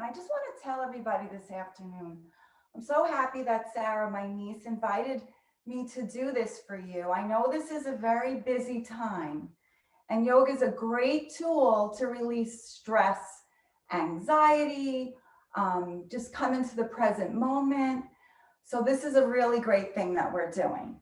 I just want to tell everybody this afternoon, I'm so happy that Sarah, my niece, invited me to do this for you. I know this is a very busy time, and yoga is a great tool to release stress, anxiety, just come into the present moment. So this is a really great thing that we're doing.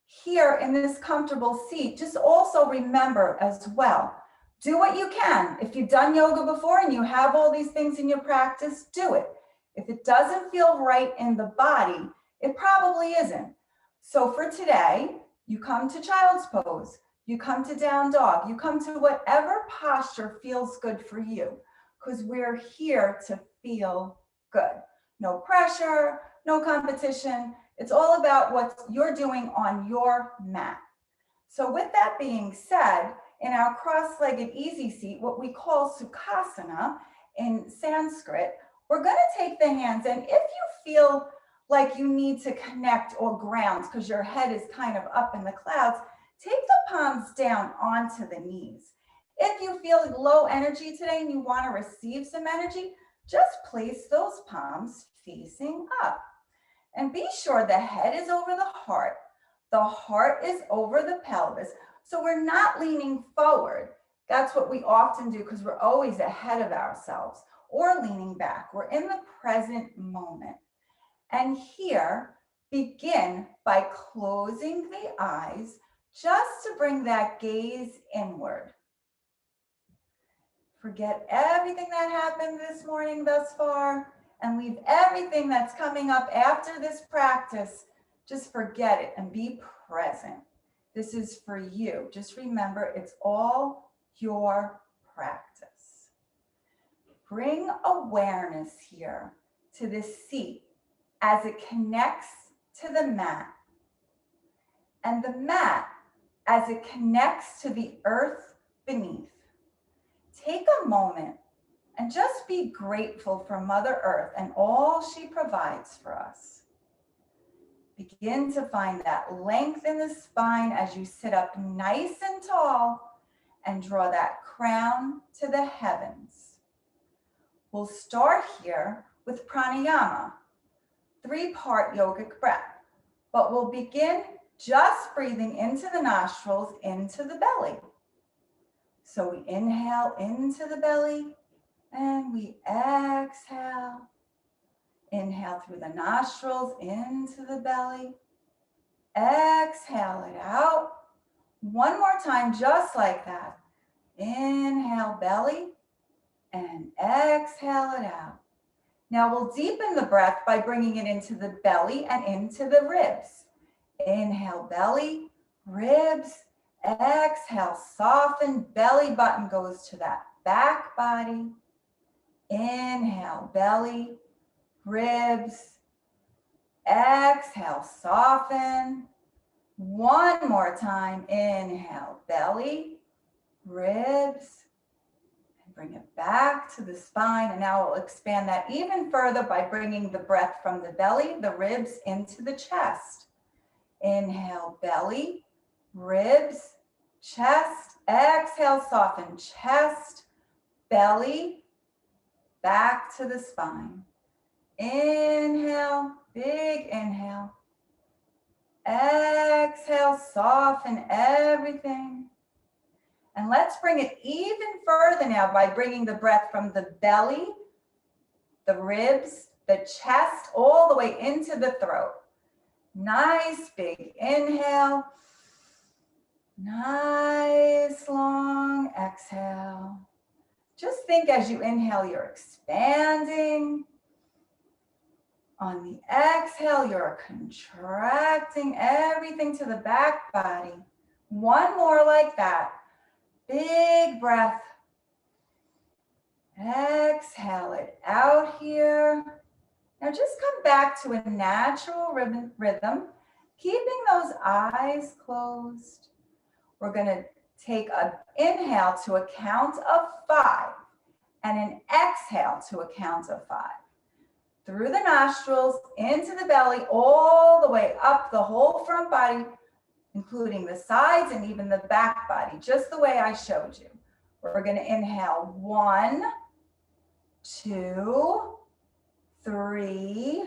Here in this comfortable seat, just also remember as well, do what you can. If you've done yoga before and you have all these things in your practice, do it. If it doesn't feel right in the body, it probably isn't. So for today, you come to child's pose, you come to down dog, you come to whatever posture feels good for you, because we're here to feel good. No pressure, no competition. It's all about what you're doing on your mat. So with that being said, in our cross-legged easy seat, what we call Sukhasana in Sanskrit, we're going to take the hands, and if you feel like you need to connect or ground because your head is kind of up in the clouds, take the palms down onto the knees. If you feel low energy today and you want to receive some energy, just place those palms facing up. And be sure the head is over the heart is over the pelvis. So we're not leaning forward. That's what we often do because we're always ahead of ourselves, or leaning back. We're in the present moment. And here, begin by closing the eyes just to bring that gaze inward. Forget everything that happened this morning thus far, and leave everything that's coming up after this practice. Just forget it and be present. This is for you. Just remember, it's all your practice. Bring awareness here to this seat as it connects to the mat, and the mat as it connects to the earth beneath. Take a moment and just be grateful for Mother Earth and all she provides for us. Begin to find that length in the spine as you sit up nice and tall and draw that crown to the heavens. We'll start here with pranayama, 3-part yogic breath, but we'll begin just breathing into the nostrils, into the belly. So we inhale into the belly and we exhale. Inhale through the nostrils into the belly. Exhale it out. One more time, just like that. Inhale belly and exhale it out. Now we'll deepen the breath by bringing it into the belly and into the ribs. Inhale belly, ribs. Exhale, soften, belly button goes to that back body. Inhale, belly, ribs. Exhale, soften. One more time. Inhale, belly, ribs. And bring it back to the spine. And now we'll expand that even further by bringing the breath from the belly, the ribs, into the chest. Inhale, belly, ribs, chest. Exhale, soften, chest, belly, back to the spine. Inhale, big inhale. Exhale, soften everything. And let's bring it even further now by bringing the breath from the belly, the ribs, the chest, all the way into the throat. Nice big inhale. Nice long exhale. Just think as you inhale, you're expanding. On the exhale, you're contracting everything to the back body. One more like that. Big breath. Exhale it out here. Now just come back to a natural rhythm, keeping those eyes closed. We're going to take an inhale to a count of 5 and an exhale to a count of 5. Through the nostrils, into the belly, all the way up the whole front body, including the sides and even the back body, just the way I showed you. We're going to inhale 1, 2, 3,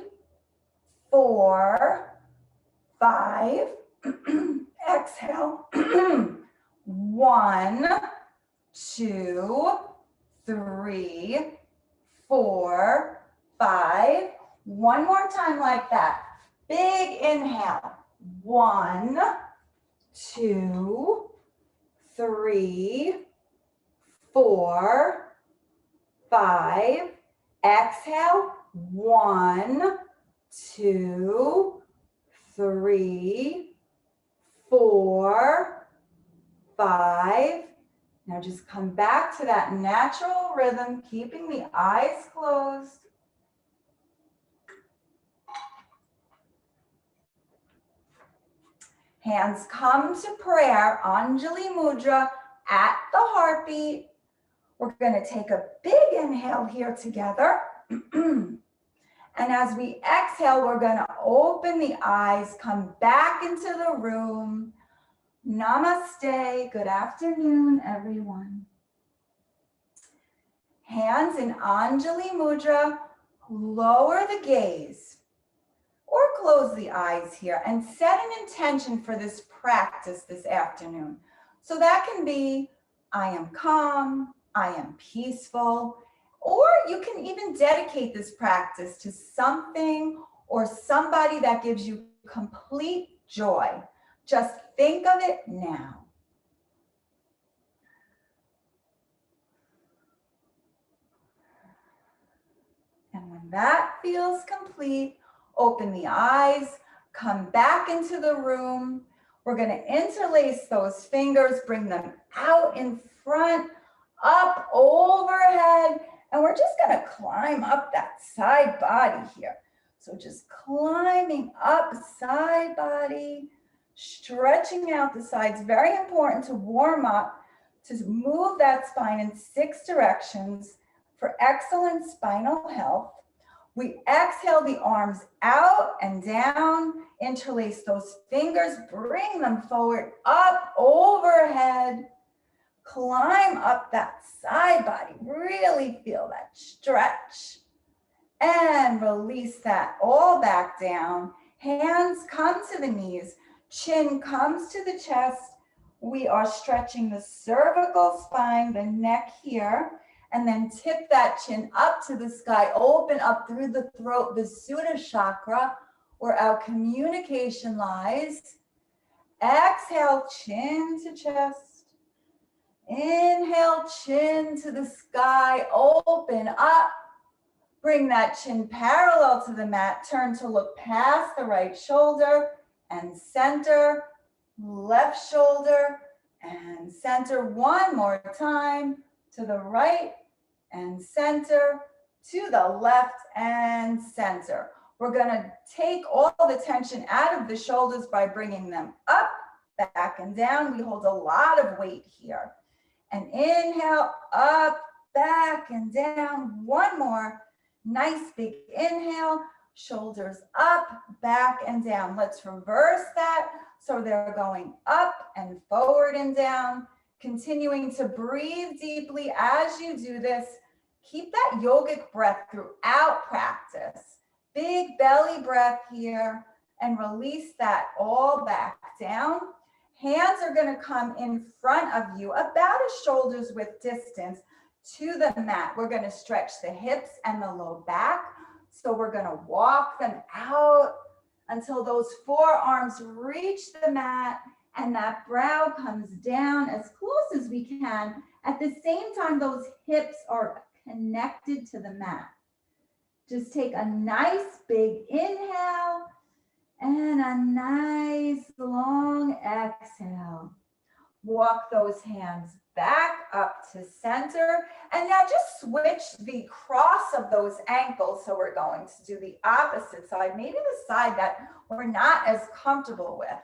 4, 5. Exhale. 1, 2, 3, 4, 5. One more time like that. Big inhale. 1, 2, 3, 4, 5. Exhale. 1, 2, 3, 4, 5. Now just come back to that natural rhythm, keeping the eyes closed. Hands come to prayer, Anjali Mudra, at the heartbeat. We're going to take a big inhale here together. And as we exhale, we're going to open the eyes, come back into the room. Namaste. Good afternoon, everyone. Hands in Anjali Mudra. Lower the gaze or close the eyes here and set an intention for this practice this afternoon. So that can be, I am calm, I am peaceful, or you can even dedicate this practice to something or somebody that gives you complete joy. Just think of it now. And when that feels complete, open the eyes, come back into the room. We're going to interlace those fingers, bring them out in front, up overhead, and we're just going to climb up that side body here. So just climbing up side body, stretching out the sides. Very important to warm up, to move that spine in 6 directions for excellent spinal health. We exhale the arms out and down, interlace those fingers, bring them forward, up, overhead, climb up that side body, really feel that stretch, and release that all back down. Hands come to the knees, chin comes to the chest. We are stretching the cervical spine, the neck here, and then tip that chin up to the sky, open up through the throat, the Suddha chakra, where our communication lies. Exhale, chin to chest. Inhale, chin to the sky, open up. Bring that chin parallel to the mat, turn to look past the right shoulder and center, left shoulder and center. One more time. To the right and center, to the left and center. We're going to take all the tension out of the shoulders by bringing them up, back, and down. We hold a lot of weight here. And inhale, up, back, and down. One more. Nice big inhale, shoulders up, back, and down. Let's reverse that. So they're going up and forward and down. Continuing to breathe deeply as you do this. Keep that yogic breath throughout practice. Big belly breath here, and release that all back down. Hands are going to come in front of you, about a shoulder's width distance to the mat. We're going to stretch the hips and the low back. So we're going to walk them out until those forearms reach the mat. And that brow comes down as close as we can. At the same time, those hips are connected to the mat. Just take a nice big inhale and a nice long exhale. Walk those hands back up to center. And now just switch the cross of those ankles. So we're going to do the opposite side, maybe the side that we're not as comfortable with.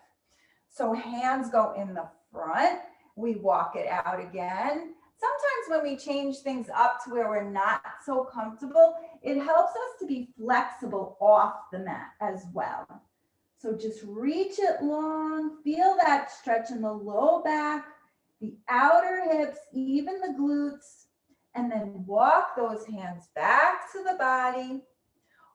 So hands go in the front, we walk it out again. Sometimes when we change things up to where we're not so comfortable, it helps us to be flexible off the mat as well. So just reach it long, feel that stretch in the low back, the outer hips, even the glutes. And then walk those hands back to the body.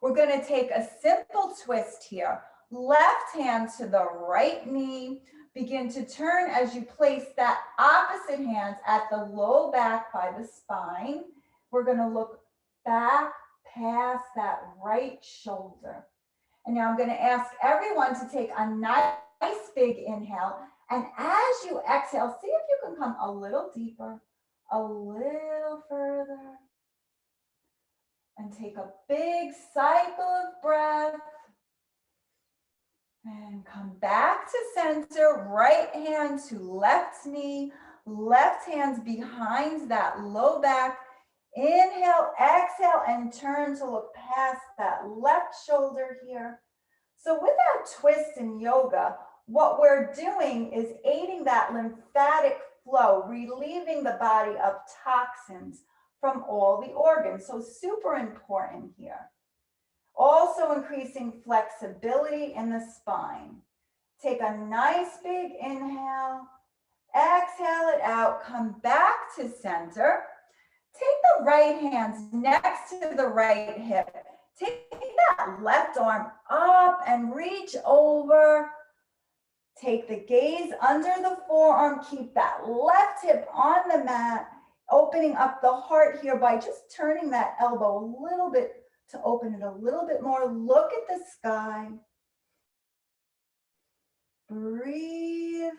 We're going to take a simple twist here. Left hand to the right knee. Begin to turn as you place that opposite hand at the low back by the spine. We're going to look back past that right shoulder. And now I'm going to ask everyone to take a nice big inhale. And as you exhale, see if you can come a little deeper, a little further. And take a big cycle of breath. And come back to center, right hand to left knee, left hand's behind that low back. Inhale, exhale, and turn to look past that left shoulder here. So with that twist in yoga, what we're doing is aiding that lymphatic flow, relieving the body of toxins from all the organs. So super important here. Also increasing flexibility in the spine. Take a nice big inhale, exhale it out, come back to center. Take the right hands next to the right hip. Take that left arm up and reach over. Take the gaze under the forearm. Keep that left hip on the mat, opening up the heart here by just turning that elbow a little bit to open it a little bit more. Look at the sky. Breathe.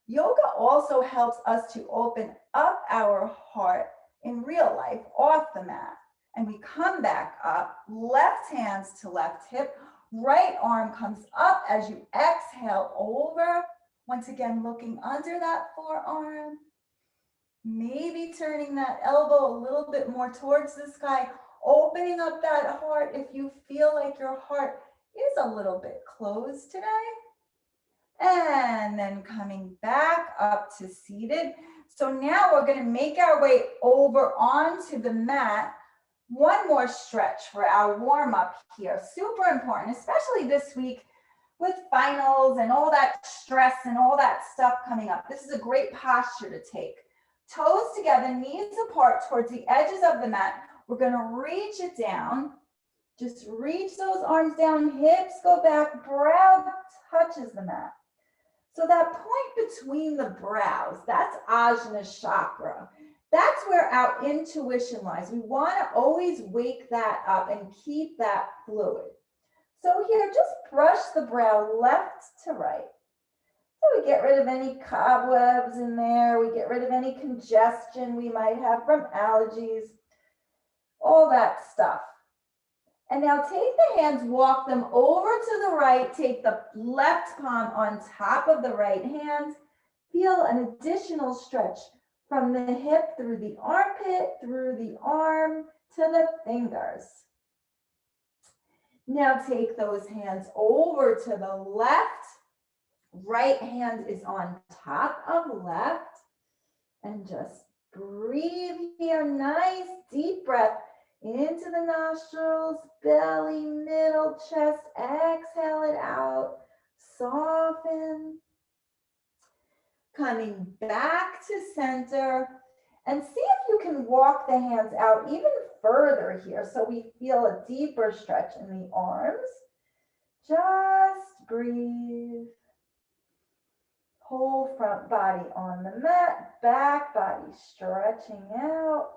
Yoga also helps us to open up our heart in real life off the mat. And we come back up, left hands to left hip, right arm comes up as you exhale over. Once again, looking under that forearm. Maybe turning that elbow a little bit more towards the sky, opening up that heart if you feel like your heart is a little bit closed today. And then coming back up to seated. So now we're going to make our way over onto the mat. One more stretch for our warm up here. Super important, especially this week with finals and all that stress and all that stuff coming up. This is a great posture to take. Toes together, knees apart towards the edges of the mat. We're going to reach it down. Just reach those arms down, hips go back, brow touches the mat. So that point between the brows, that's Ajna chakra. That's where our intuition lies. We want to always wake that up and keep that fluid. So here, just brush the brow left to right. So we get rid of any cobwebs in there. We get rid of any congestion we might have from allergies, all that stuff. And now take the hands, walk them over to the right. Take the left palm on top of the right hand. Feel an additional stretch from the hip through the armpit, through the arm to the fingers. Now take those hands over to the left. Right hand is on top of left. And just breathe here. Nice deep breath into the nostrils, belly, middle, chest. Exhale it out. Soften. Coming back to center. And see if you can walk the hands out even further here so we feel a deeper stretch in the arms. Just breathe. Whole front body on the mat, back body stretching out,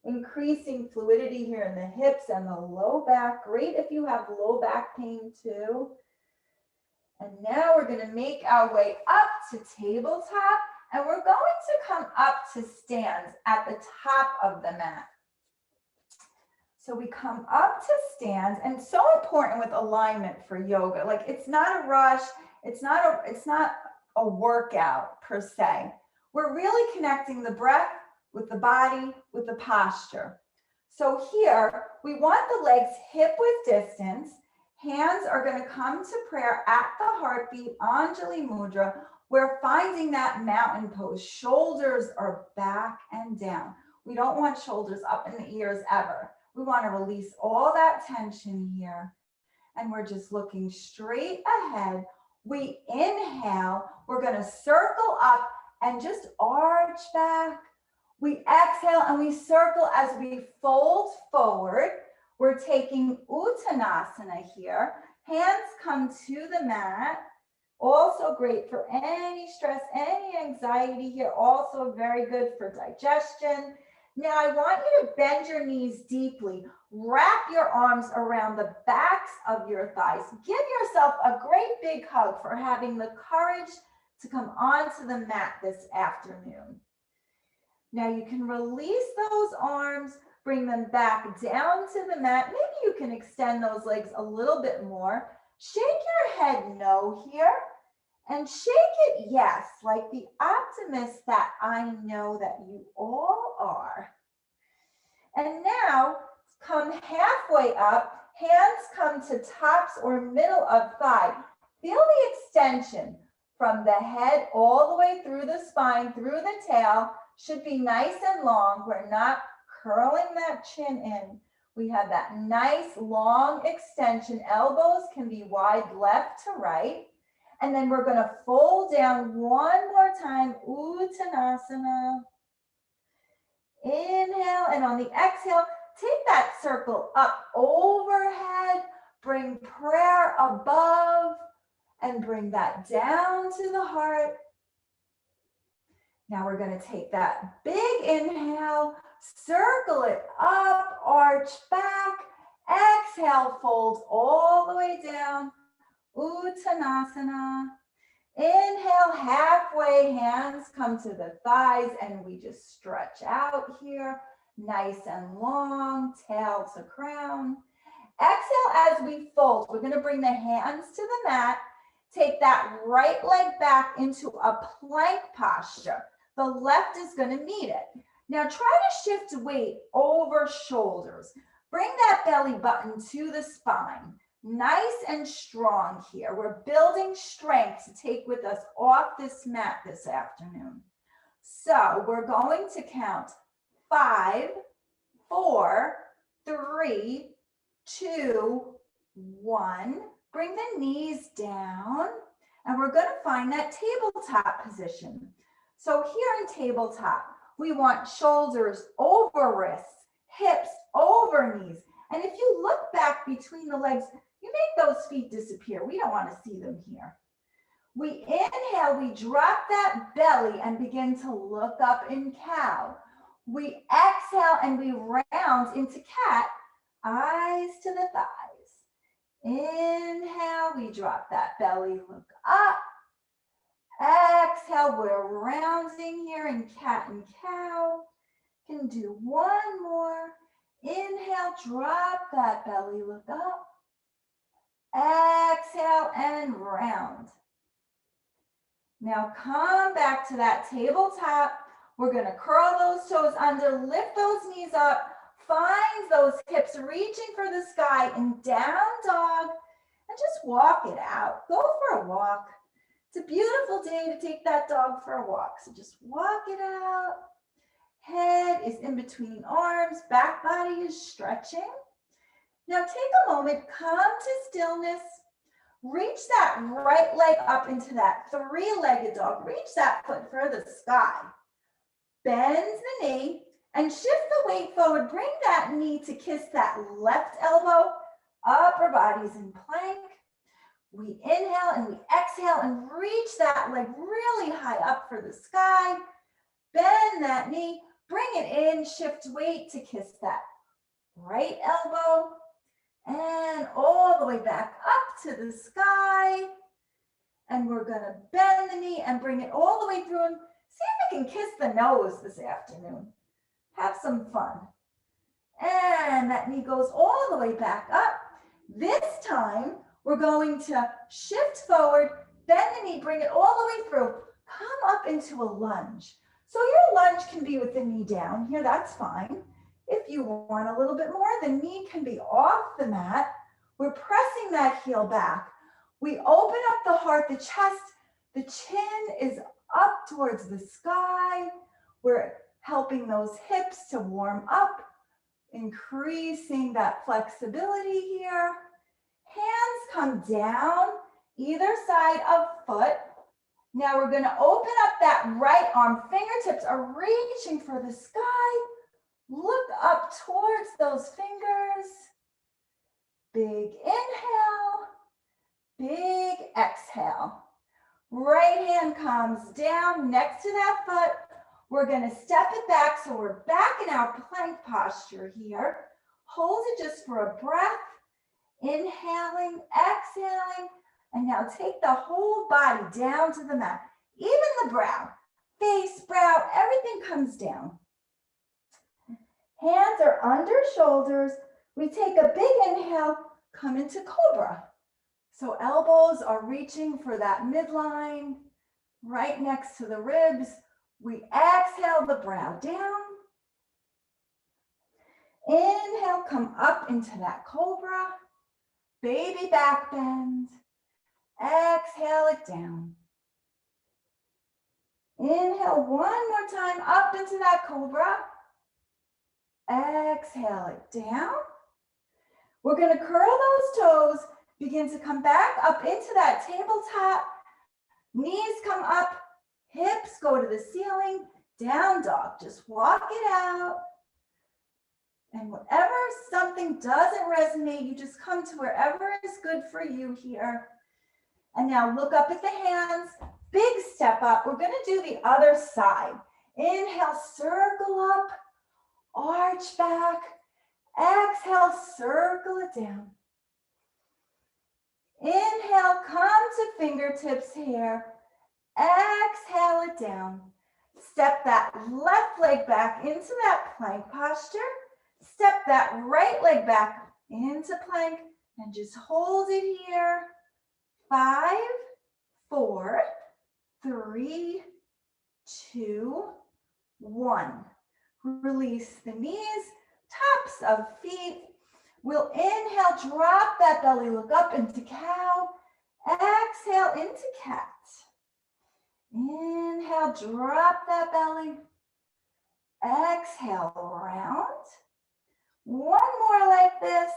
increasing fluidity here in the hips and the low back. Great if you have low back pain too. And now we're going to make our way up to tabletop, and we're going to come up to stands at the top of the mat. So we come up to stands, and so important with alignment for yoga. Like, it's not a rush, it's not a workout per se. We're really connecting the breath with the body, with the posture. So here, we want the legs hip width distance. Hands are going to come to prayer at the heartbeat, Anjali Mudra. We're finding that mountain pose. Shoulders are back and down. We don't want shoulders up in the ears ever. We want to release all that tension here. And we're just looking straight ahead. We inhale. We're going to circle up and just arch back. We exhale and we circle as we fold forward. We're taking Uttanasana here. Hands come to the mat. Also great for any stress, any anxiety here. Also very good for digestion. Now I want you to bend your knees deeply. Wrap your arms around the backs of your thighs. Give yourself a great big hug for having the courage to come onto the mat this afternoon. Now you can release those arms, bring them back down to the mat. Maybe you can extend those legs a little bit more. Shake your head no here and shake it yes, like the optimist that I know that you all are. And now come halfway up, hands come to tops or middle of thigh. Feel the extension from the head all the way through the spine, through the tail. Should be nice and long. We're not curling that chin in. We have that nice long extension. Elbows can be wide left to right. And then we're going to fold down one more time, Uttanasana. Inhale, and on the exhale, take that circle up overhead, bring prayer above, and bring that down to the heart. Now we're going to take that big inhale, circle it up, arch back, exhale, fold all the way down, Uttanasana. Inhale, halfway, hands come to the thighs, and we just stretch out here, nice and long, tail to crown. Exhale as we fold. We're going to bring the hands to the mat. Take that right leg back into a plank posture. The left is going to meet it. Now try to shift weight over shoulders. Bring that belly button to the spine. Nice and strong here. We're building strength to take with us off this mat this afternoon. So we're going to count 5, 4, 3, 2, 1. Bring the knees down, and we're going to find that tabletop position. So here in tabletop, we want shoulders over wrists, hips over knees. And if you look back between the legs, you make those feet disappear. We don't want to see them here. We inhale, we drop that belly and begin to look up in cow. We exhale and we round into cat, eyes to the thighs. Inhale, we drop that belly, look up. Exhale, we're rounding here in cat and cow. Can do one more. Inhale, drop that belly, look up. Exhale and round. Now come back to that tabletop. We're going to curl those toes under, lift those knees up, find those hips reaching for the sky in down dog, and just walk it out. Go for a walk. It's a beautiful day to take that dog for a walk. So just walk it out. Head is in between arms, back body is stretching. Now take a moment, come to stillness. Reach that right leg up into that three-legged dog. Reach that foot for the sky. Bend the knee and shift the weight forward. Bring that knee to kiss that left elbow. Upper body's in plank. We inhale and we exhale and reach that leg really high up for the sky. Bend that knee, bring it in, shift weight to kiss that right elbow. And all the way back up to the sky. And we're going to bend the knee and bring it all the way through and see if we can kiss the nose this afternoon. Have some fun. And that knee goes all the way back up. This time, we're going to shift forward, bend the knee, bring it all the way through. Come up into a lunge. So your lunge can be with the knee down here, that's fine. If you want a little bit more, the knee can be off the mat. We're pressing that heel back. We open up the heart, the chest, the chin is up towards the sky. We're helping those hips to warm up, increasing that flexibility here. Hands come down either side of foot. Now we're gonna open up that right arm. Fingertips are reaching for the sky. Look up towards those fingers. Big inhale, big exhale. Right hand comes down next to that foot. We're gonna step it back so we're back in our plank posture here. Hold it just for a breath. Inhaling, exhaling, and now take the whole body down to the mat. Even the brow, face, brow, everything comes down. Hands are under shoulders. We take a big inhale, come into cobra. So elbows are reaching for that midline, right next to the ribs. We exhale the brow down. Inhale, come up into that cobra. Baby back bend. Exhale it down. Inhale one more time up into that cobra. Exhale it down. We're going to curl those toes. Begin to come back up into that tabletop. Knees come up. Hips go to the ceiling. Down dog. Just walk it out. And whatever something doesn't resonate, you just come to wherever is good for you here. And now look up at the hands. Big step up. We're going to do the other side. Inhale, circle up. Arch back. Exhale, circle it down. Inhale, come to fingertips here. Exhale it down. Step that left leg back into that plank posture. Step that right leg back into plank and just hold it here. 5, 4, 3, 2, 1. Release the knees, tops of feet. We'll inhale, drop that belly, look up into cow. Exhale into cat. Inhale, drop that belly. Exhale, round. One more like this.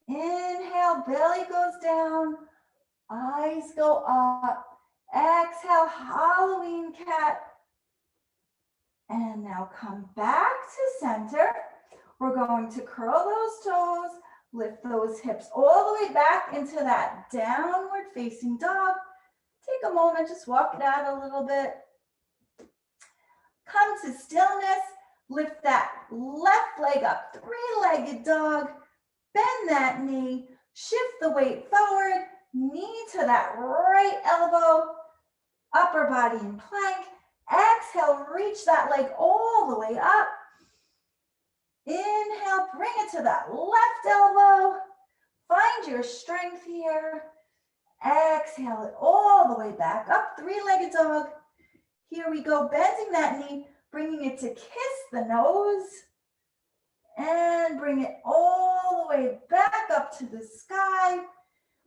Inhale, belly goes down. Eyes go up. Exhale, Halloween cat. And now come back to center. We're going to curl those toes, lift those hips all the way back into that downward facing dog. Take a moment, just walk it out a little bit. Come to stillness. Lift that left leg up, three-legged dog. Bend that knee. Shift the weight forward. Knee to that right elbow. Upper body in plank. Exhale, reach that leg all the way up. Inhale, bring it to that left elbow. Find your strength here. Exhale it all the way back up, three-legged dog. Here we go, bending that knee, bringing it to kiss the nose. And bring it all the way back up to the sky.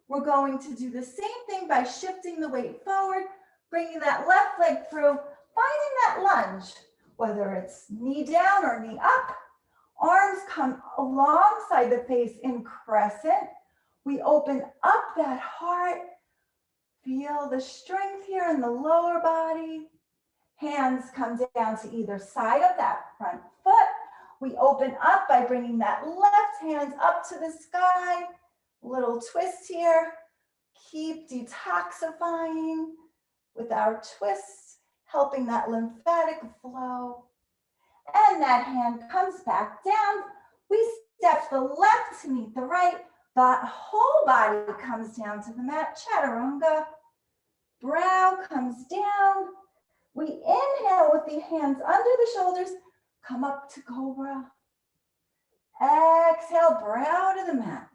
We're going to do the same thing by shifting the weight forward, bringing that left leg through, finding that lunge, whether it's knee down or knee up. Arms come alongside the face in crescent. We open up that heart. Feel the strength here in the lower body. Hands come down to either side of that front foot. We open up by bringing that left hand up to the sky. Little twist here. Keep detoxifying with our twists, helping that lymphatic flow. And that hand comes back down. We step the left to meet the right. That whole body comes down to the mat, chaturanga. Brow comes down. We inhale with the hands under the shoulders. Come up to cobra. Exhale, brow to the mat.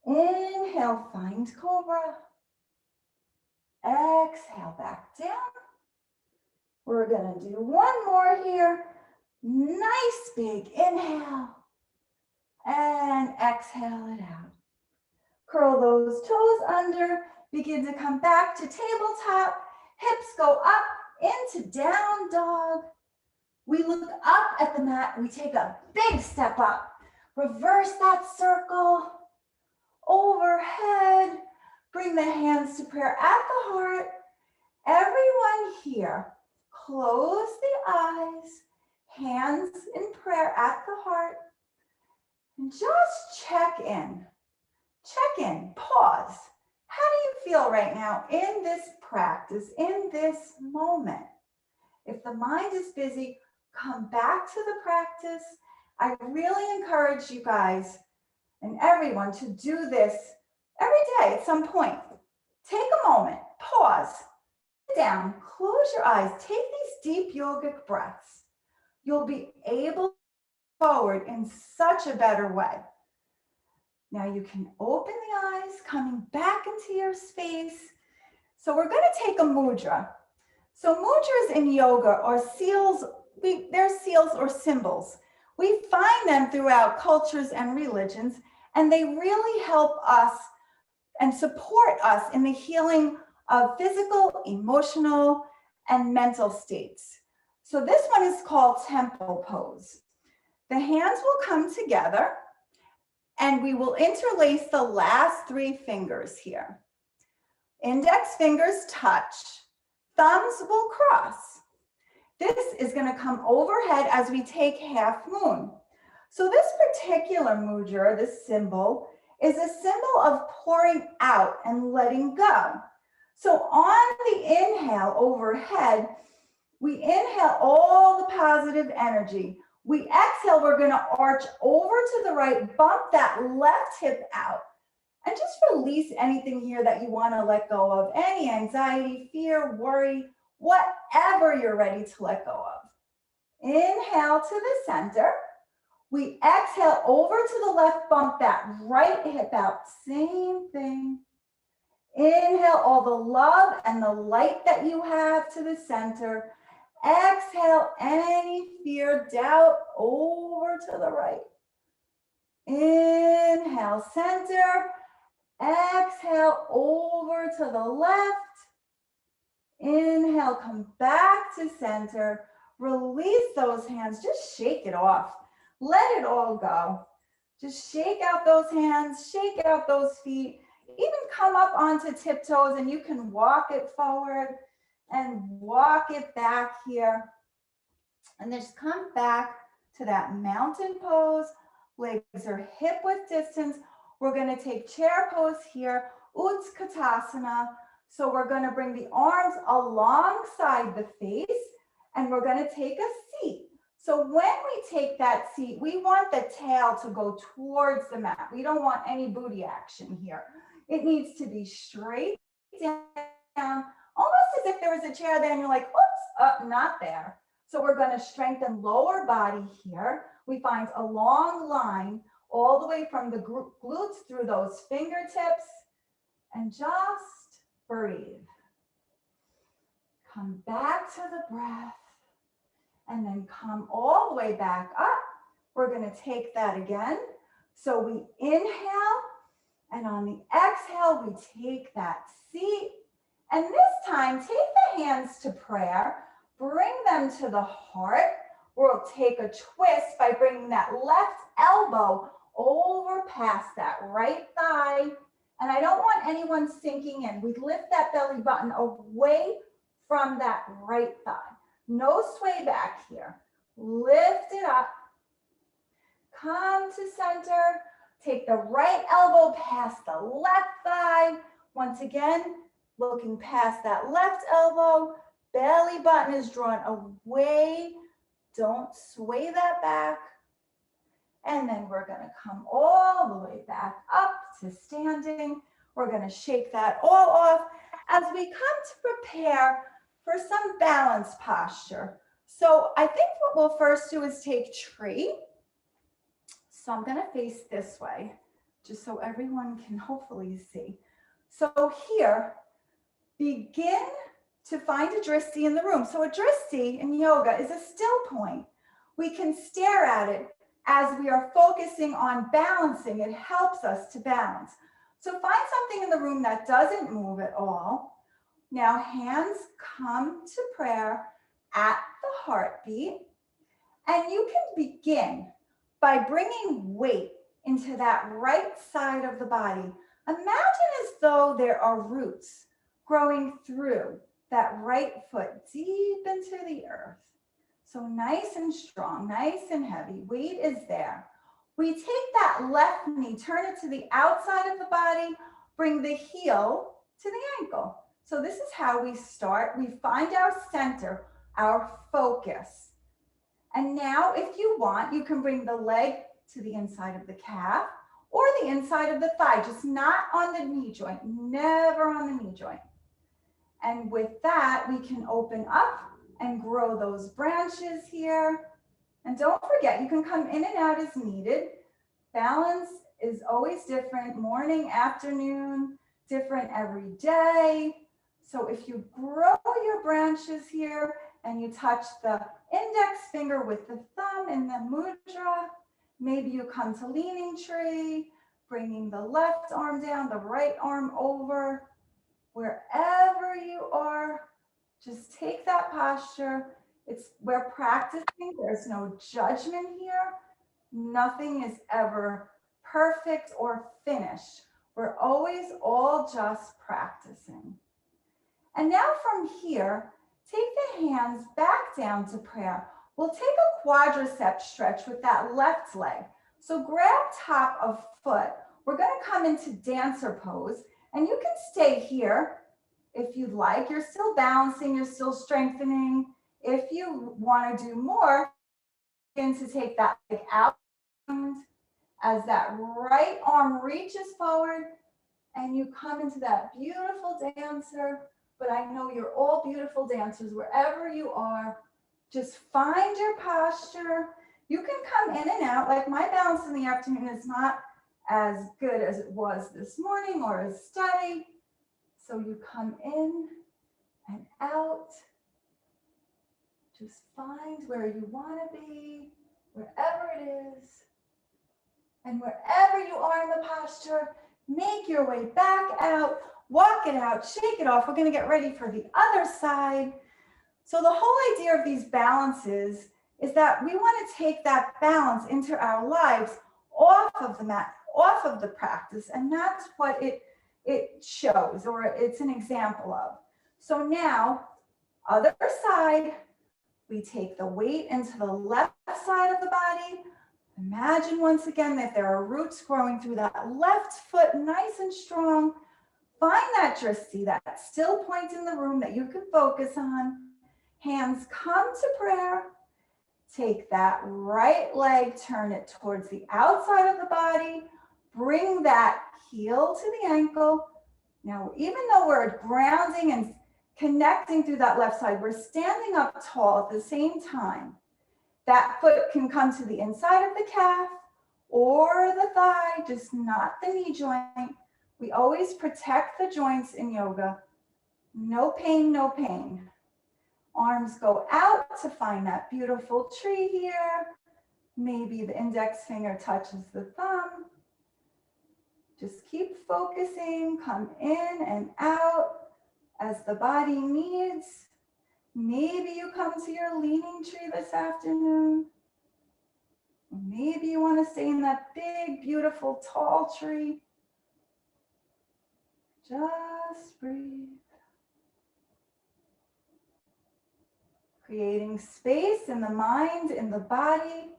Inhale, find cobra. Exhale, back down. We're gonna do one more here. Nice big inhale. And exhale it out. Curl those toes under. Begin to come back to tabletop. Hips go up into down dog. We look up at the mat. We take a big step up. Reverse that circle. Overhead. Bring the hands to prayer at the heart. here, close the eyes, hands in prayer at the heart, and just check in. Check in, pause. How do you feel right now in this practice, in this moment? If the mind is busy, come back to the practice. I really encourage you guys and everyone to do this every day at some point. Take a moment, pause, sit down, close your eyes, take these deep yogic breaths. You'll be able to move forward in such a better way. Now you can open the eyes, coming back into your space. So we're going to take a mudra. So mudras in yoga are seals, they're seals or symbols. We find them throughout cultures and religions, and they really help us and support us in the healing of physical, emotional, and mental states. So this one is called temple pose. The hands will come together, and we will interlace the last 3 fingers here. Index fingers touch, thumbs will cross. This is going to come overhead as we take half moon. So this particular mudra, this symbol, is a symbol of pouring out and letting go. So on the inhale overhead, we inhale all the positive energy. We exhale, we're going to arch over to the right, bump that left hip out, and just release anything here that you want to let go of, any anxiety, fear, worry, whatever you're ready to let go of. Inhale to the center. We exhale over to the left, bump that right hip out, same thing. Inhale all the love and the light that you have to the center. Exhale any fear, doubt over to the right. Inhale, center. Exhale over to the left. Inhale, come back to center. Release those hands, just shake it off. Let it all go. Just shake out those hands, shake out those feet. Even come up onto tiptoes and you can walk it forward and walk it back here. And then just come back to that mountain pose. Legs are hip width distance. We're going to take chair pose here, Utkatasana. So we're going to bring the arms alongside the face and we're going to take a seat. So when we take that seat, we want the tail to go towards the mat. We don't want any booty action here. It needs to be straight down, almost as if there was a chair there and you're like, oops, not there. So we're going to strengthen lower body here. We find a long line all the way from the glutes through those fingertips and just breathe. Come back to the breath and then come all the way back up. We're going to take that again. So we inhale and on the exhale, we take that seat. And this time, take the hands to prayer, bring them to the heart. We'll take a twist by bringing that left elbow over past that right thigh. And I don't want anyone sinking in. We lift that belly button away from that right thigh. No sway back here. Lift it up. Come to center. Take the right elbow past the left thigh. Once again, looking past that left elbow. Belly button is drawn away. Don't sway that back. And then we're going to come all the way back up to standing. We're going to shake that all off as we come to prepare for some balance posture. So I think what we'll first do is take tree. So I'm going to face this way, just so everyone can hopefully see. So here, begin to find a drishti in the room. So a drishti in yoga is a still point. We can stare at it as we are focusing on balancing. It helps us to balance. So find something in the room that doesn't move at all. Now hands come to prayer at the heartbeat. And you can begin by bringing weight into that right side of the body. Imagine as though there are roots growing through that right foot deep into the earth. So nice and strong, nice and heavy. Weight is there. We take that left knee, turn it to the outside of the body, bring the heel to the ankle. So this is how we start. We find our center, our focus. And now if you want, you can bring the leg to the inside of the calf or the inside of the thigh, just not on the knee joint, never on the knee joint. And with that, we can open up and grow those branches here. And don't forget, you can come in and out as needed. Balance is always different, morning, afternoon, different every day. So if you grow your branches here and you touch the index finger with the thumb in the mudra, maybe you come to leaning tree, bringing the left arm down, the right arm over. Wherever you are, just take that posture. We're practicing, there's no judgment here. Nothing is ever perfect or finished. We're always all just practicing. And now from here, take the hands back down to prayer. We'll take a quadricep stretch with that left leg. So grab top of foot. We're going to come into dancer pose, and you can stay here if you'd like. You're still balancing, you're still strengthening. If you want to do more, begin to take that leg out as that right arm reaches forward and you come into that beautiful dancer. But I know you're all beautiful dancers wherever you are. Just find your posture. You can come in and out. Like my balance in the afternoon is not as good as it was this morning or as steady. So you come in and out. Just find where you want to be, wherever it is. And wherever you are in the posture, make your way back out, walk it out, shake it off. We're going to get ready for the other side. So the whole idea of these balances is that we want to take that balance into our lives off of the mat, off of the practice. And that's what it shows, or it's an example of. So now, other side, we take the weight into the left side of the body. Imagine once again that there are roots growing through that left foot, nice and strong. Find that drishti, that still point in the room that you can focus on. Hands come to prayer. Take that right leg, turn it towards the outside of the body. Bring that heel to the ankle. Now, even though we're grounding and connecting through that left side, we're standing up tall at the same time. That foot can come to the inside of the calf or the thigh, just not the knee joint. We always protect the joints in yoga. No pain, no pain. Arms go out to find that beautiful tree here. Maybe the index finger touches the thumb. Just keep focusing, come in and out as the body needs. Maybe you come to your leaning tree this afternoon. Maybe you want to stay in that big, beautiful, tall tree. Just breathe. Creating space in the mind, in the body,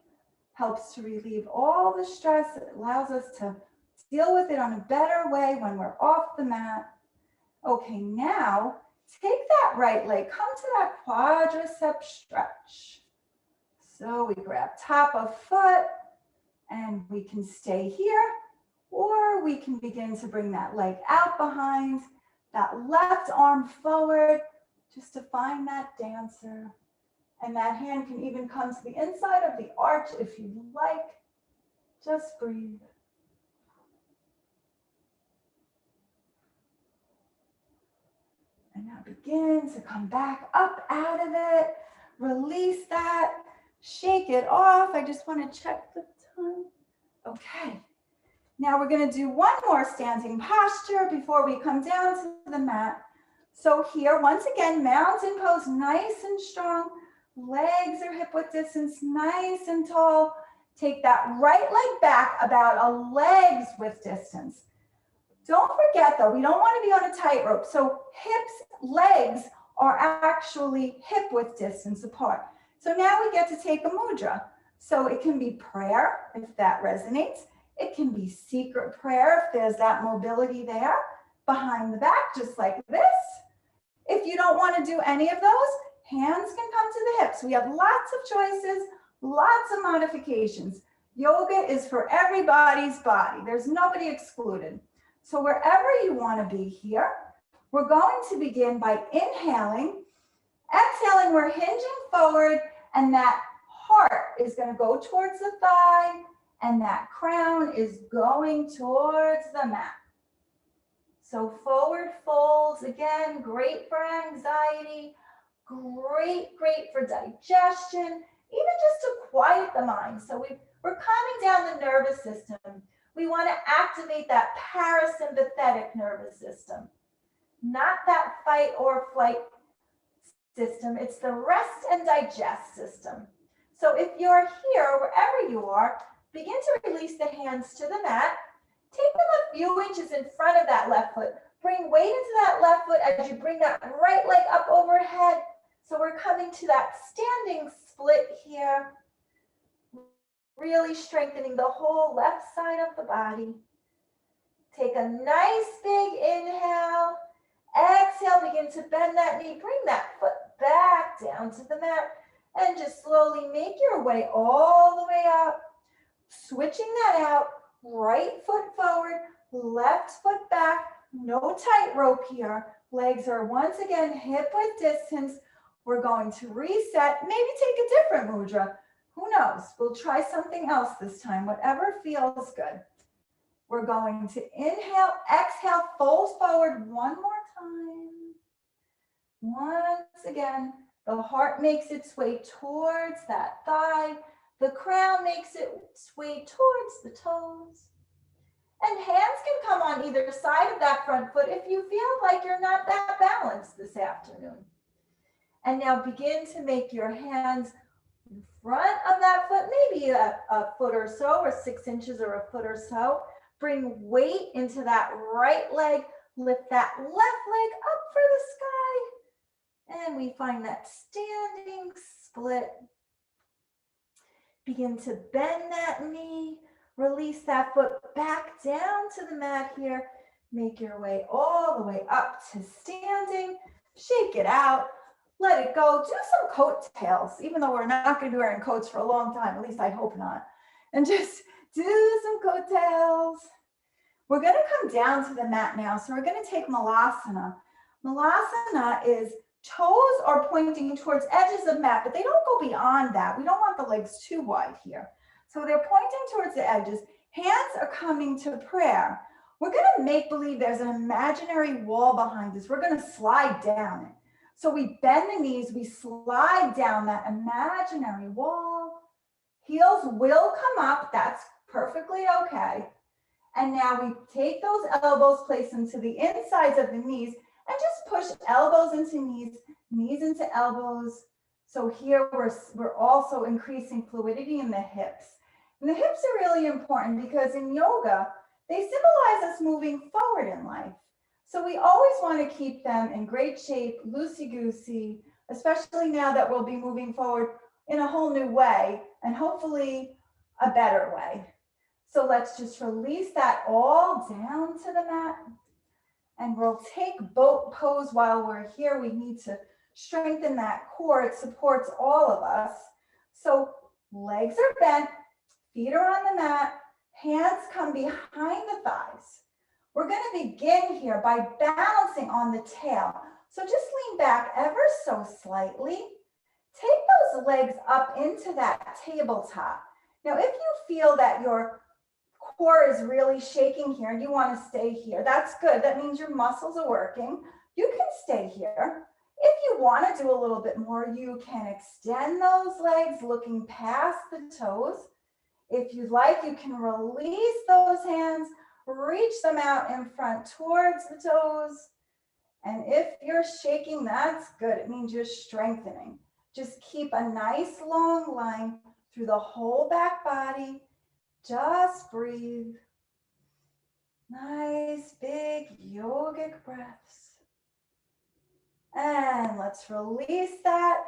helps to relieve all the stress. It allows us to deal with it on a better way when we're off the mat. Okay, now take that right leg, come to that quadricep stretch. So we grab top of foot and we can stay here, or we can begin to bring that leg out behind, that left arm forward, just to find that dancer. And that hand can even come to the inside of the arch if you like. Just breathe. And now begin to come back up out of it. Release that. Shake it off. I just want to check the time. Okay. Now we're going to do one more standing posture before we come down to the mat. So here, once again, mountain pose, nice and strong. Legs are hip width distance, nice and tall. Take that right leg back about a leg's width distance. Don't forget though, we don't want to be on a tightrope. So hips, legs are actually hip width distance apart. So now we get to take a mudra. So it can be prayer, if that resonates. It can be secret prayer, if there's that mobility there, behind the back, just like this. If you don't want to do any of those, hands can come to the hips. We have lots of choices, lots of modifications. Yoga is for everybody's body. There's nobody excluded. So wherever you want to be here, we're going to begin by inhaling. Exhaling, we're hinging forward, and that heart is going to go towards the thigh, and that crown is going towards the mat. So forward folds, again, great for anxiety, great for digestion, even just to quiet the mind. So we're calming down the nervous system. We want to activate that parasympathetic nervous system, not that fight or flight system. It's the rest and digest system. So if you're here, wherever you are, begin to release the hands to the mat. Take them a few inches in front of that left foot. Bring weight into that left foot as you bring that right leg up overhead. So we're coming to that standing split here. Really strengthening the whole left side of the body. Take a nice big inhale. Exhale, begin to bend that knee. Bring that foot back down to the mat. And just slowly make your way all the way up. Switching that out. Right foot forward, left foot back. No tightrope here. Legs are once again hip width distance. We're going to reset. Maybe take a different mudra. Who knows? We'll try something else this time, whatever feels good. We're going to inhale, exhale, fold forward one more time. Once again, the heart makes its way towards that thigh. The crown makes its way towards the toes. And hands can come on either side of that front foot if you feel like you're not that balanced this afternoon. And now begin to make your hands in front of that foot, maybe a foot or so, or 6 inches or a foot or so. Bring weight into that right leg. Lift that left leg up for the sky. And we find that standing split. Begin to bend that knee. Release that foot back down to the mat here. Make your way all the way up to standing. Shake it out. Let it go. Do some coattails, even though we're not going to be wearing coats for a long time. At least I hope not. And just do some coattails. We're going to come down to the mat now. So we're going to take Malasana. Malasana is toes are pointing towards edges of mat, but they don't go beyond that. We don't want the legs too wide here. So they're pointing towards the edges. Hands are coming to prayer. We're going to make believe there's an imaginary wall behind us. We're going to slide down it. So we bend the knees, we slide down that imaginary wall. Heels will come up. That's perfectly okay. And now we take those elbows, place them to the insides of the knees, and just push elbows into knees, knees into elbows. So here we're also increasing fluidity in the hips. And the hips are really important because in yoga, they symbolize us moving forward in life. So we always want to keep them in great shape, loosey-goosey, especially now that we'll be moving forward in a whole new way and hopefully a better way. So let's just release that all down to the mat. And we'll take boat pose while we're here. We need to strengthen that core. It supports all of us. So legs are bent, feet are on the mat, hands come behind the thighs. We're going to begin here by balancing on the tail. So just lean back ever so slightly. Take those legs up into that tabletop. Now, if you feel that your core is really shaking here and you want to stay here, that's good. That means your muscles are working. You can stay here. If you want to do a little bit more, you can extend those legs looking past the toes. If you'd like, you can release those hands, reach them out in front towards the toes. And if you're shaking, that's good. It means you're strengthening. Just keep a nice long line through the whole back body. Just breathe. Nice big yogic breaths. And let's release that.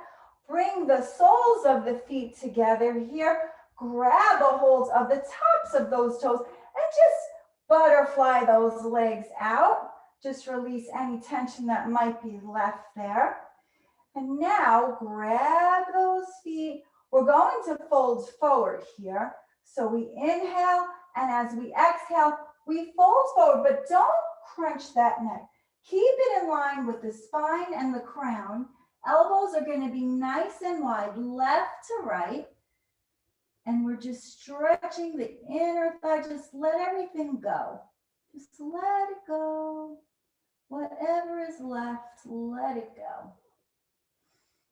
Bring the soles of the feet together here. Grab a hold of the tops of those toes and just butterfly those legs out. Just release any tension that might be left there. And now grab those feet. We're going to fold forward here. So we inhale, and as we exhale, we fold forward, but don't crunch that neck. Keep it in line with the spine and the crown. Elbows are going to be nice and wide, left to right. And we're just stretching the inner thigh. Just let everything go. Just let it go. Whatever is left, let it go.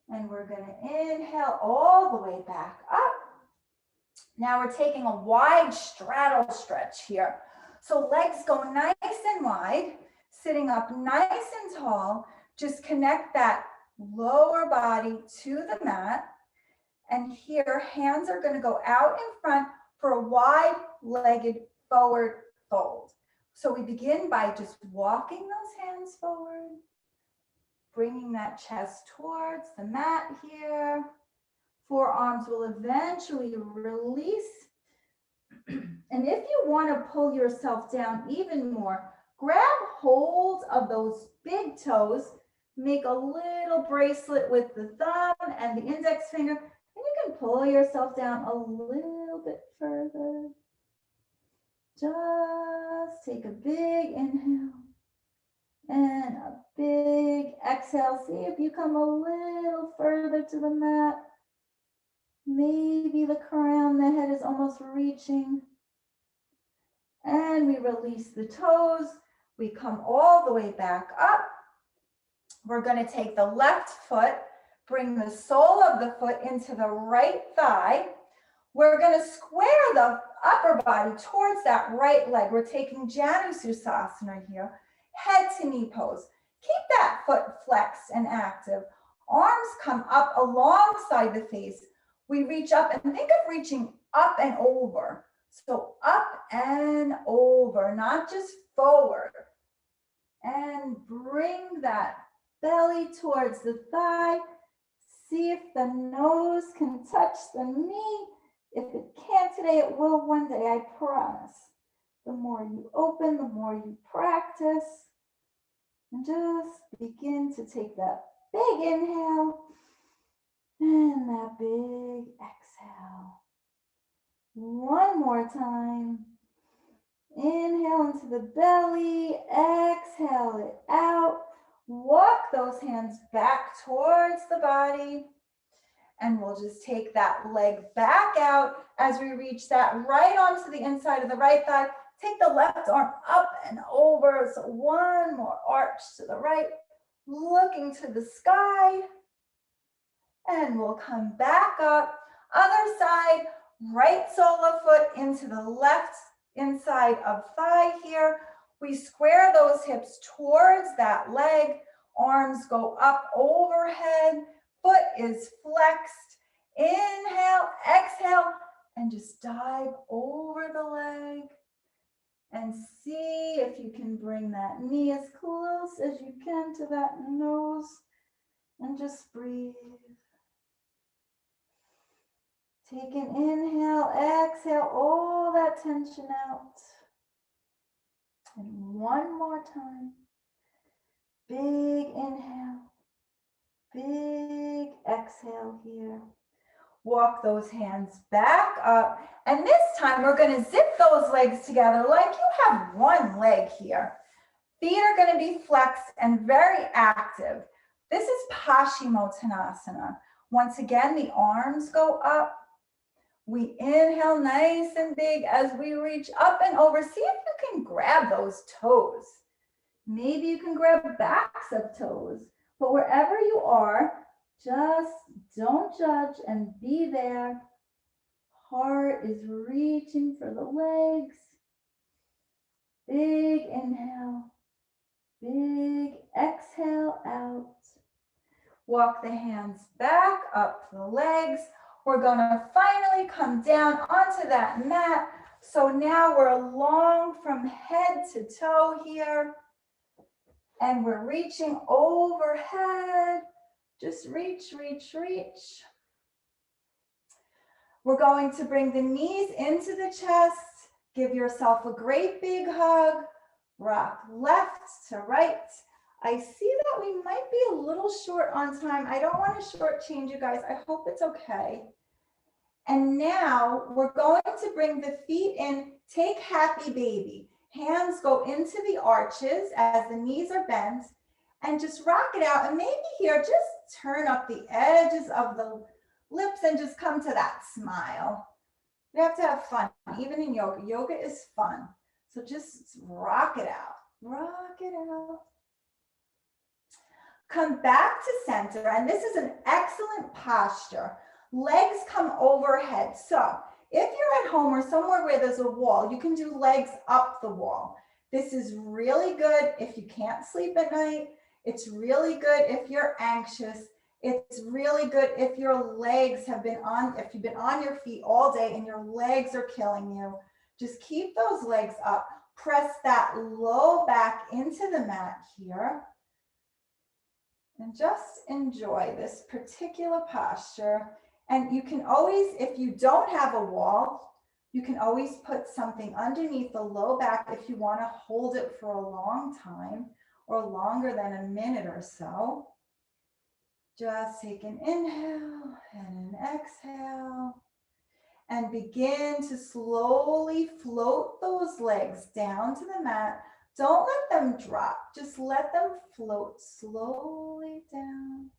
And we're going to inhale all the way back up. Now we're taking a wide straddle stretch here. So legs go nice and wide, sitting up nice and tall. Just connect that lower body to the mat. And here, hands are going to go out in front for a wide-legged forward fold. So we begin by just walking those hands forward, bringing that chest towards the mat here. Forearms will eventually release. And if you want to pull yourself down even more, grab hold of those big toes, make a little bracelet with the thumb and the index finger, and you can pull yourself down a little bit further. Just take a big inhale and a big exhale. See if you come a little further to the mat. Maybe the crown, the head is almost reaching. And we release the toes. We come all the way back up. We're going to take the left foot, bring the sole of the foot into the right thigh. We're going to square the upper body towards that right leg. We're taking Janusursasana here, head to knee pose. Keep that foot flexed and active. Arms come up alongside the face. We reach up and think of reaching up and over. So up and over, not just forward. And bring that belly towards the thigh. See if the nose can touch the knee. If it can't today, it will one day, I promise. The more you open, the more you practice. And just begin to take that big inhale and that big exhale. One more time. Inhale into the belly, exhale it out. Walk those hands back towards the body. And we'll just take that leg back out as we reach that right onto the inside of the right thigh. Take the left arm up and over. So one more arch to the right, looking to the sky. And we'll come back up. Other side, right sole of foot into the left inside of thigh here. We square those hips towards that leg. Arms go up overhead. Foot is flexed. Inhale, exhale, and just dive over the leg. And see if you can bring that knee as close as you can to that nose. And just breathe. Take an inhale, exhale, all that tension out. And one more time. Big inhale. Big exhale here. Walk those hands back up. And this time we're going to zip those legs together like you have one leg here. Feet are going to be flexed and very active. This is Paschimottanasana. Once again, the arms go up. We inhale nice and big as we reach up and over. See if you can grab those toes. Maybe you can grab backs of toes. But wherever you are, just don't judge and be there. Heart is reaching for the legs. Big inhale. Big exhale out. Walk the hands back up the legs. We're going to finally come down onto that mat. So now we're long from head to toe here. And we're reaching overhead. Just reach, reach, reach. We're going to bring the knees into the chest. Give yourself a great big hug. Rock left to right. I see that we might be a little short on time. I don't want to shortchange you guys. I hope it's okay. And now we're going to bring the feet in. Take happy baby. Hands go into the arches as the knees are bent, and just rock it out. And maybe here, just turn up the edges of the lips and just come to that smile. We have to have fun, even in yoga. Yoga is fun. So just rock it out. Rock it out. Come back to center, and this is an excellent posture. Legs come overhead. So if you're at home or somewhere where there's a wall, you can do legs up the wall. This is really good if you can't sleep at night. It's really good if you're anxious. It's really good if your legs have been on, if you've been on your feet all day and your legs are killing you. Just keep those legs up. Press that low back into the mat here. And just enjoy this particular posture. And you can always, if you don't have a wall, you can always put something underneath the low back if you want to hold it for a long time or longer than a minute or so. Just take an inhale and an exhale and begin to slowly float those legs down to the mat. Don't let them drop, just let them float slowly down.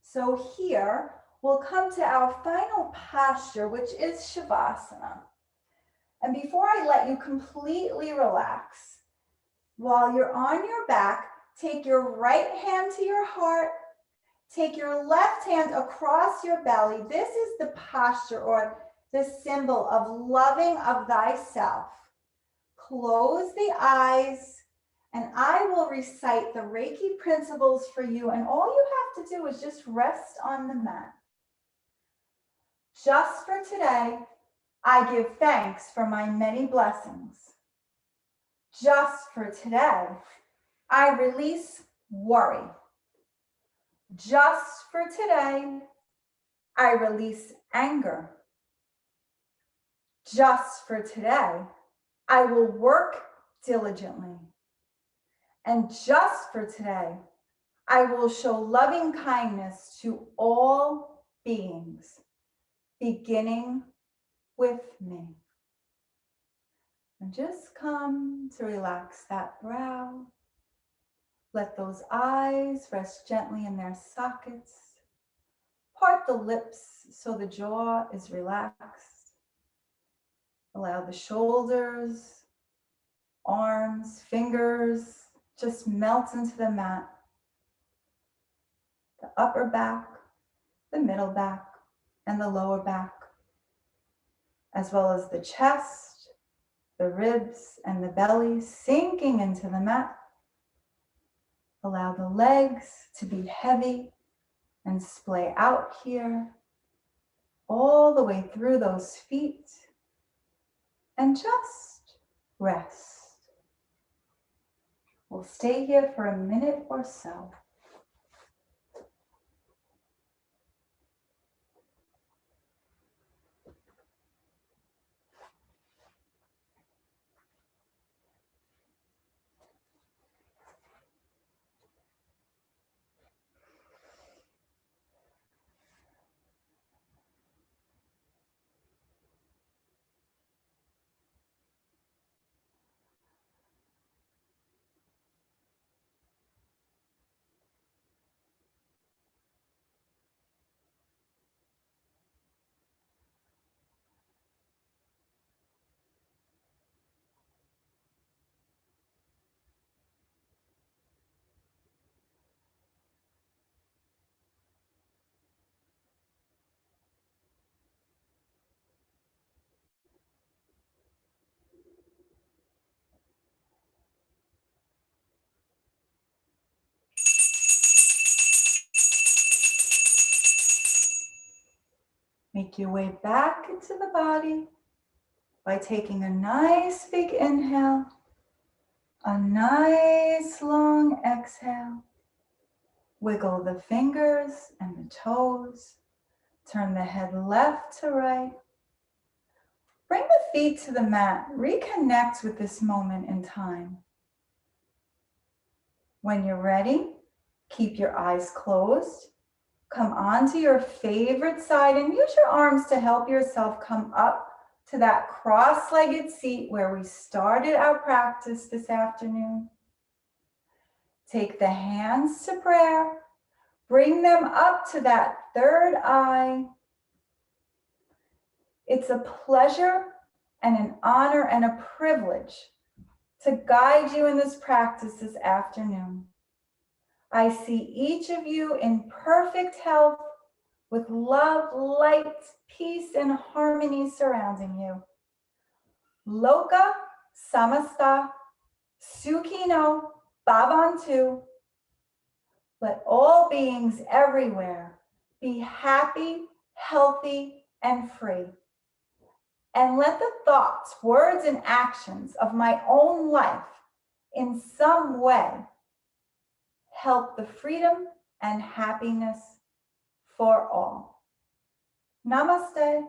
So here, we'll come to our final posture, which is Shavasana. And before I let you completely relax, while you're on your back, take your right hand to your heart, take your left hand across your belly. This is the posture or the symbol of loving of thyself. Close the eyes, and I will recite the Reiki principles for you. And all you have to do is just rest on the mat. Just for today, I give thanks for my many blessings. Just for today, I release worry. Just for today, I release anger. Just for today, I will work diligently. And just for today, I will show loving kindness to all beings, beginning with me. And just come to relax that brow. Let those eyes rest gently in their sockets. Part the lips so the jaw is relaxed. Allow the shoulders, arms, fingers, just melt into the mat. The upper back, the middle back, and the lower back, as well as the chest, the ribs, and the belly sinking into the mat. Allow the legs to be heavy and splay out here, all the way through those feet, and just rest. We'll stay here for a minute or so. Make your way back into the body by taking a nice big inhale A nice long exhale. Wiggle the fingers and the toes. Turn the head left to right. Bring the feet to the mat. Reconnect with this moment in time. When you're ready, keep your eyes closed. Come onto your favorite side and use your arms to help yourself come up to that cross-legged seat where we started our practice this afternoon. Take the hands to prayer. Bring them up to that third eye. It's a pleasure and an honor and a privilege to guide you in this practice this afternoon. I see each of you in perfect health with love, light, peace, and harmony surrounding you. Loka samasta sukhino bhavantu. Let all beings everywhere be happy, healthy, and free. And let the thoughts, words, and actions of my own life in some way help the freedom and happiness for all. Namaste.